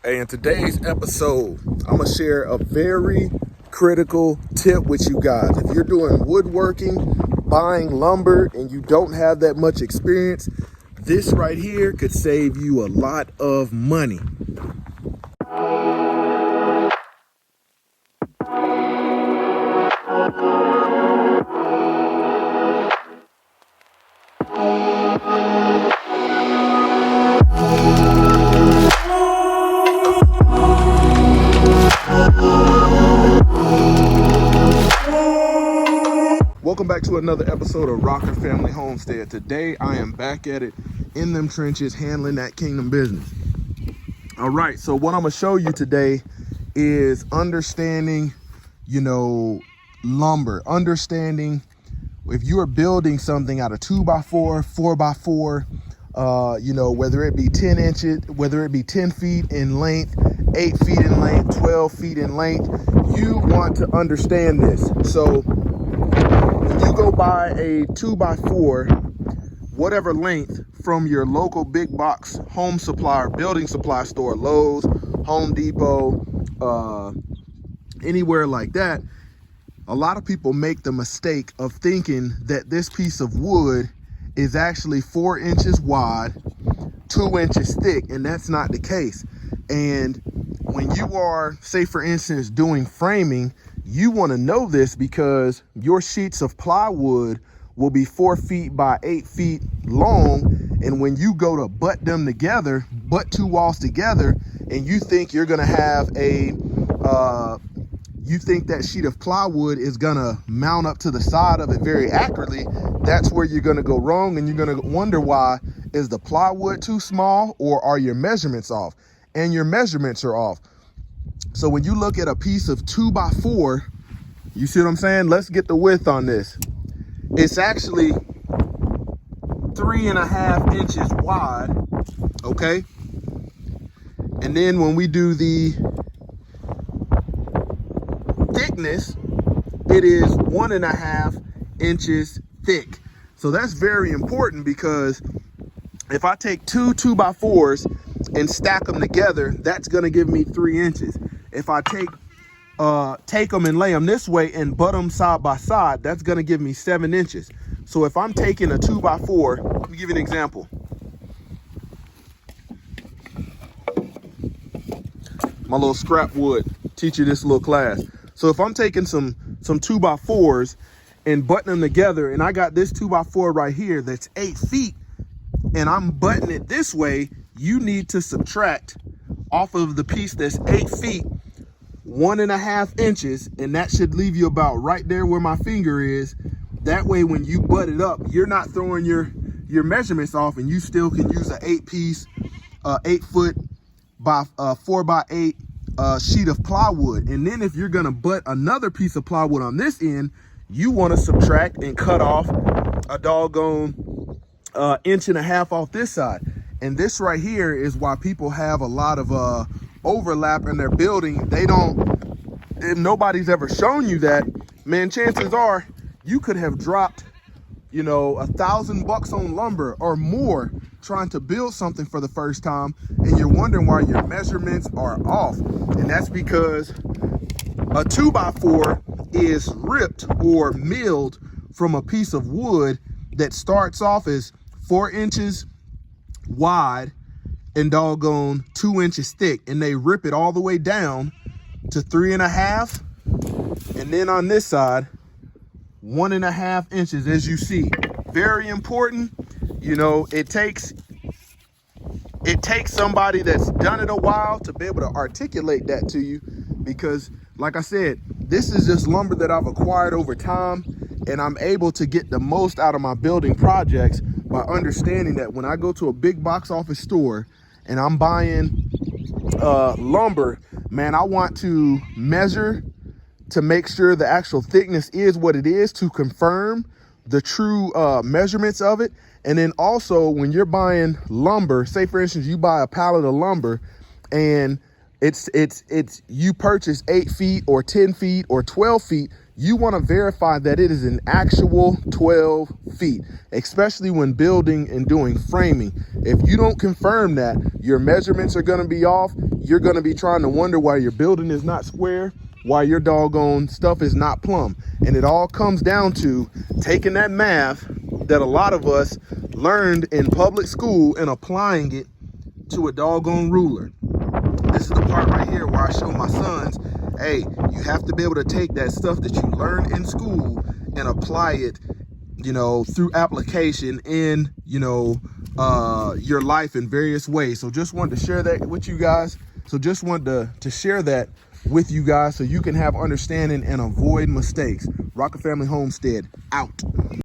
Hey, in today's episode, I'm going to share a very critical tip with you guys. If you're doing woodworking, buying lumber, and you don't have that much experience, this right here could save you a lot of money. Welcome back to another episode of Rocker Family Homestead. Today, I am back at it in them trenches, handling that kingdom business. All right, so what I'm gonna show you today is understanding, lumber, understanding if you are building something out of 2x4, 4x4, whether it be 10 inches, whether it be 10 feet in length, 8 feet in length, 12 feet in length, you want to understand this. So when you go buy a 2x4, whatever length, from your local big box home supply or building supply store, Lowe's, Home Depot, anywhere like that, a lot of people make the mistake of thinking that this piece of wood is actually 4 inches wide, 2 inches thick, and that's not the case. And when you are, say for instance, doing framing, you want to know this because your sheets of plywood will be 4 feet by 8 feet long. And when you go to butt them together, butt two walls together, and you think you're going to have you think that sheet of plywood is going to mount up to the side of it very accurately, that's where you're going to go wrong. And you're going to wonder, why is the plywood too small, or are your measurements off? And your measurements are off. So when you look at a piece of 2x4, you see what I'm saying? Let's get the width on this. It's actually 3.5 inches wide, okay? And then when we do the thickness, it is 1.5 inches thick. So that's very important, because if I take two 2x4s and stack them together, that's gonna give me 3 inches. If I take them and lay them this way and butt them side by side, that's gonna give me 7 inches. So if I'm taking a 2x4, let me give you an example. My little scrap wood, teach you this little class. So if I'm taking some 2x4s and butting them together, and I got this 2x4 right here that's 8 feet, and I'm butting it this way, you need to subtract off of the piece that's 8 feet 1.5 inches, and that should leave you about right there where my finger is. That way, when you butt it up, you're not throwing your measurements off, and you still can use an 8 foot by 4 by 8 sheet of plywood. And then if you're gonna butt another piece of plywood on this end, you want to subtract and cut off a doggone 1.5 inches off this side. And this right here is why people have a lot of overlap in their building. They don't, if nobody's ever shown you that, man, chances are you could have dropped, $1,000 on lumber or more trying to build something for the first time, and you're wondering why your measurements are off. And that's because a 2x4 is ripped or milled from a piece of wood that starts off as 4 inches wide and doggone 2 inches thick, and they rip it all the way down to 3.5, and then on this side 1.5 inches, as you see. Very important. It takes somebody that's done it a while to be able to articulate that to you, because like I said, this is just lumber that I've acquired over time, and I'm able to get the most out of my building projects by understanding that when I go to a big box office store and I'm buying lumber, man, I want to measure to make sure the actual thickness is what it is, to confirm the true measurements of it. And then also, when you're buying lumber, say for instance, you buy a pallet of lumber and it's you purchase 8 feet or 10 feet or 12 feet, you want to verify that it is an actual 12 feet, especially when building and doing framing. If you don't confirm that, your measurements are going to be off. You're going to be trying to wonder why your building is not square, why your doggone stuff is not plumb. And it all comes down to taking that math that a lot of us learned in public school and applying it to a doggone ruler. This is the part right here where I show my sons, hey, you have to be able to take that stuff that you learned in school and apply it, you know, through application in, you know, your life in various ways. So just wanted to share that with you guys. To share that with you guys so you can have understanding and avoid mistakes. Rocket Family Homestead out.